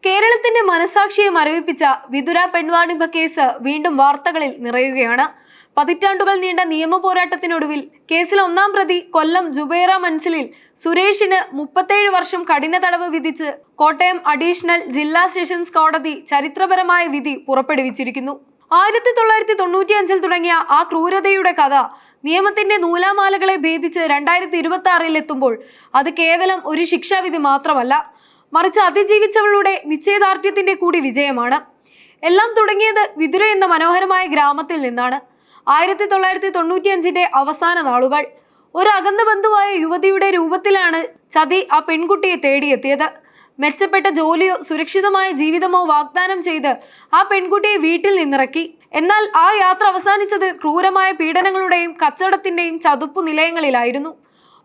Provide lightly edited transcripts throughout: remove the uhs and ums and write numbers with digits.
കേരളത്തിന്റെ മനസാക്ഷിയെ മരവിപ്പിച്ച വിതുര പെൺവാണിഭ കേസ് വീണ്ടും വാർത്തകളിൽ നിറയുകയാണ്. പതിറ്റാണ്ടുകൾ നീണ്ട നിയമ പോരാട്ടത്തിനൊടുവിൽ കേസിൽ ഒന്നാം പ്രതി കൊല്ലം ജുബൈറ മൻസിലിൽ സുരേഷിന് 37 വർഷം കഠിന തടവ് വിധിച്ച് കോട്ടയം അഡീഷണൽ ജില്ലാ സെഷൻസ് കോടതി ചരിത്രപരമായ വിധി പുറപ്പെടുവിച്ചിരിക്കുന്നു. 1995 തുടങ്ങിയ ആ ക്രൂരതയുടെ കഥ നിയമത്തിന്റെ നൂലാമാലകളെ ഭേദിച്ച് 2026 എത്തുമ്പോൾ അത് കേവലം ഒരു ശിക്ഷാവിധി മാത്രമല്ല, മറിച്ച് അതിജീവിച്ചവളുടെ നിശ്ചയദാർഢ്യത്തിന്റെ കൂടി വിജയമാണ്. എല്ലാം തുടങ്ങിയത് വിതുര എന്ന മനോഹരമായ ഗ്രാമത്തിൽ നിന്നാണ്. 1995 അവസാന നാളുകൾ. ഒരു അകന്ന ബന്ധുവായ യുവതിയുടെ രൂപത്തിലാണ് ചതി ആ പെൺകുട്ടിയെ തേടിയെത്തിയത്. മെച്ചപ്പെട്ട ജോലിയോ സുരക്ഷിതമായ ജീവിതമോ വാഗ്ദാനം ചെയ്ത് ആ പെൺകുട്ടിയെ വീട്ടിൽ നിന്നിറക്കി. എന്നാൽ ആ യാത്ര അവസാനിച്ചത് ക്രൂരമായ പീഡനങ്ങളുടെയും കച്ചവടത്തിന്റെയും ചതുപ്പു നിലയങ്ങളിലായിരുന്നു.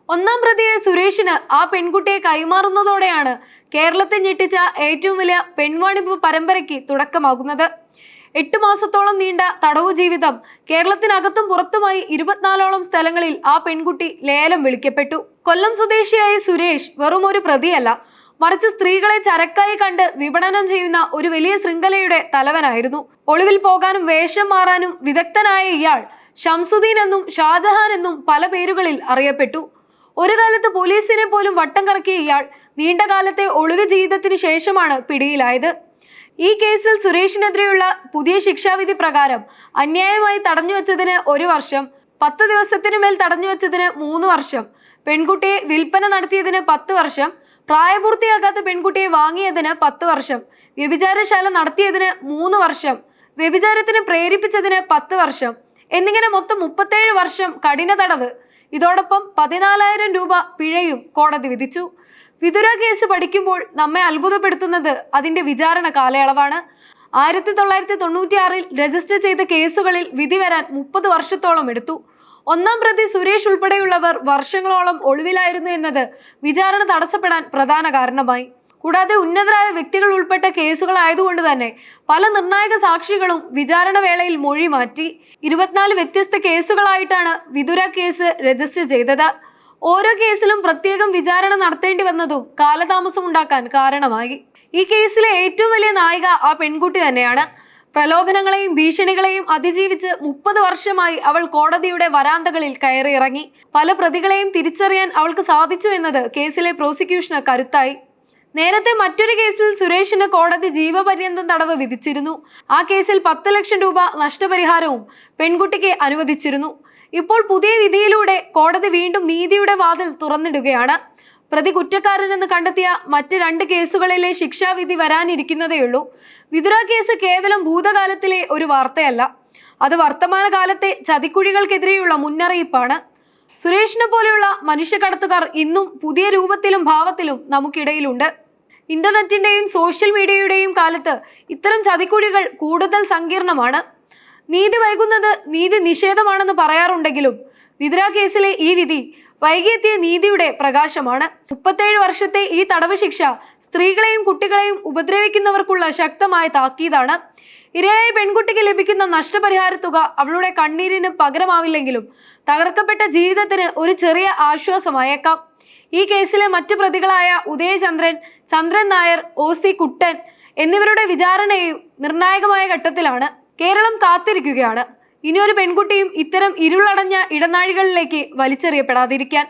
ഒന്നാം പ്രതിയായ സുരേഷിന് ആ പെൺകുട്ടിയെ കൈമാറുന്നതോടെയാണ് കേരളത്തെ ഞെട്ടിച്ച ഏറ്റവും വലിയ പെൺവാണിഭ പരമ്പരയ്ക്ക് തുടക്കമാകുന്നത്. 8 മാസത്തോളം നീണ്ട തടവു ജീവിതം. കേരളത്തിനകത്തും പുറത്തുമായി 24ഓളം സ്ഥലങ്ങളിൽ ആ പെൺകുട്ടി ലേലം വിളിക്കപ്പെട്ടു. കൊല്ലം സ്വദേശിയായ സുരേഷ് വെറും ഒരു പ്രതിയല്ല, മറിച്ച് സ്ത്രീകളെ ചരക്കായി കണ്ട് വിപണനം ചെയ്യുന്ന ഒരു വലിയ ശൃംഖലയുടെ തലവനായിരുന്നു. ഒളിവിൽ പോകാനും വേഷം മാറാനും വിദഗ്ധനായ ഇയാൾ ഷംസുദ്ദീൻ എന്നും ഷാജഹാൻ എന്നും പല പേരുകളിൽ അറിയപ്പെട്ടു. ഒരു കാലത്ത് പോലീസിനെ പോലും വട്ടം കറക്കിയ ഇയാൾ നീണ്ടകാലത്തെ ഒളിവ് ജീവിതത്തിന് ശേഷമാണ് പിടിയിലായത്. ഈ കേസിൽ സുരേഷിനെതിരെയുള്ള പുതിയ ശിക്ഷാവിധി പ്രകാരം അന്യായമായി തടഞ്ഞുവെച്ചതിന് 1 വർഷം, 10 ദിവസത്തിനു മേൽ തടഞ്ഞുവെച്ചതിന് 3 വർഷം, പെൺകുട്ടിയെ വിൽപ്പന നടത്തിയതിന് 10 വർഷം, പ്രായപൂർത്തിയാകാത്ത പെൺകുട്ടിയെ വാങ്ങിയതിന് 10 വർഷം, വ്യഭിചാരശാല നടത്തിയതിന് 3 വർഷം, വ്യഭിചാരത്തിന് പ്രേരിപ്പിച്ചതിന് 10 വർഷം എന്നിങ്ങനെ മൊത്തം 37 വർഷം കഠിന തടവ്. ഇതോടൊപ്പം 14,000 രൂപ പിഴയും കോടതി വിധിച്ചു. വിതുര കേസ് പഠിക്കുമ്പോൾ നമ്മെ അത്ഭുതപ്പെടുത്തുന്നത് അതിന്റെ വിചാരണ കാലയളവാണ്. 1996 രജിസ്റ്റർ ചെയ്ത കേസുകളിൽ വിധി വരാൻ 30 വർഷത്തോളം എടുത്തു. ഒന്നാം പ്രതി സുരേഷ് ഉൾപ്പെടെയുള്ളവർ വർഷങ്ങളോളം ഒളിവിലായിരുന്നു എന്നത് വിചാരണ തടസ്സപ്പെടാൻ പ്രധാന കാരണമായി. കൂടാതെ ഉന്നതരായ വ്യക്തികൾ ഉൾപ്പെട്ട കേസുകളായതുകൊണ്ട് തന്നെ പല നിർണായക സാക്ഷികളും വിചാരണ വേളയിൽ മൊഴി മാറ്റി. 24 വ്യത്യസ്ത കേസുകളായിട്ടാണ് വിതുര കേസ് രജിസ്റ്റർ ചെയ്തത്. ഓരോ കേസിലും പ്രത്യേകം വിചാരണ നടത്തേണ്ടി വന്നതും കാലതാമസം ഉണ്ടാക്കാൻ കാരണമായി. ഈ കേസിലെ ഏറ്റവും വലിയ നായിക ആ പെൺകുട്ടി തന്നെയാണ്. പ്രലോഭനങ്ങളെയും ഭീഷണികളെയും അതിജീവിച്ച് 30 വർഷമായി അവൾ കോടതിയുടെ വരാന്തകളിൽ കയറിയിറങ്ങി. പല പ്രതികളെയും തിരിച്ചറിയാൻ അവൾക്ക് സാധിച്ചു എന്നത് കേസിലെ പ്രോസിക്യൂഷന് കരുത്തായി. നേരത്തെ മറ്റൊരു കേസിൽ സുരേഷിന് കോടതി ജീവപര്യന്തം തടവ് വിധിച്ചിരുന്നു. ആ കേസിൽ 10 ലക്ഷം രൂപ നഷ്ടപരിഹാരവും പെൺകുട്ടിക്ക് അനുവദിച്ചിരുന്നു. ഇപ്പോൾ പുതിയ വിധിയിലൂടെ കോടതി വീണ്ടും നീതിയുടെ വാതിൽ തുറന്നിടുകയാണ്. പ്രതി കുറ്റക്കാരനെന്ന് കണ്ടെത്തിയ മറ്റ് 2 കേസുകളിലെ ശിക്ഷാവിധി വരാനിരിക്കുന്നതേയുള്ളൂ. വിതുര കേസ് കേവലം ഭൂതകാലത്തിലെ ഒരു വാർത്തയല്ല, അത് വർത്തമാനകാലത്തെ ചതിക്കുഴികൾക്കെതിരെയുള്ള മുന്നറിയിപ്പാണ്. സുരേഷിനെ പോലെയുള്ള മനുഷ്യക്കടത്തുകാർ ഇന്നും പുതിയ രൂപത്തിലും ഭാവത്തിലും നമുക്കിടയിലുണ്ട്. ഇന്റർനെറ്റിന്റെയും സോഷ്യൽ മീഡിയയുടെയും കാലത്ത് ഇത്തരം ചതിക്കുഴികൾ കൂടുതൽ സങ്കീർണമാണ്. നീതി വൈകുന്നത് നീതി നിഷേധമാണെന്ന് പറയാറുണ്ടെങ്കിലും വിതുര കേസിലെ ഈ വിധി വൈകിയെത്തിയ നീതിയുടെ പ്രകാശമാണ്. 37 വർഷത്തെ ഈ തടവ് ശിക്ഷ സ്ത്രീകളെയും കുട്ടികളെയും ഉപദ്രവിക്കുന്നവർക്കുള്ള ശക്തമായ താക്കീതാണ്. ഇരയായ പെൺകുട്ടിക്ക് ലഭിക്കുന്ന നഷ്ടപരിഹാര തുക അവളുടെ കണ്ണീരിന് പകരമാവില്ലെങ്കിലും തകർക്കപ്പെട്ട ജീവിതത്തിന് ഒരു ചെറിയ ആശ്വാസമായേക്കാം. ഈ കേസിലെ മറ്റു പ്രതികളായ ഉദയചന്ദ്രൻ, ചന്ദ്രൻ നായർ, OC കുട്ടൻ എന്നിവരുടെ വിചാരണയും നിർണായകമായ ഘട്ടത്തിലാണ്. കേരളം കാത്തിരിക്കുകയാണ് ഇനിയൊരു പെൺകുട്ടിയും ഇത്തരം ഇരുളടഞ്ഞ ഇടനാഴികളിലേക്ക് വലിച്ചെറിയപ്പെടാതിരിക്കാൻ.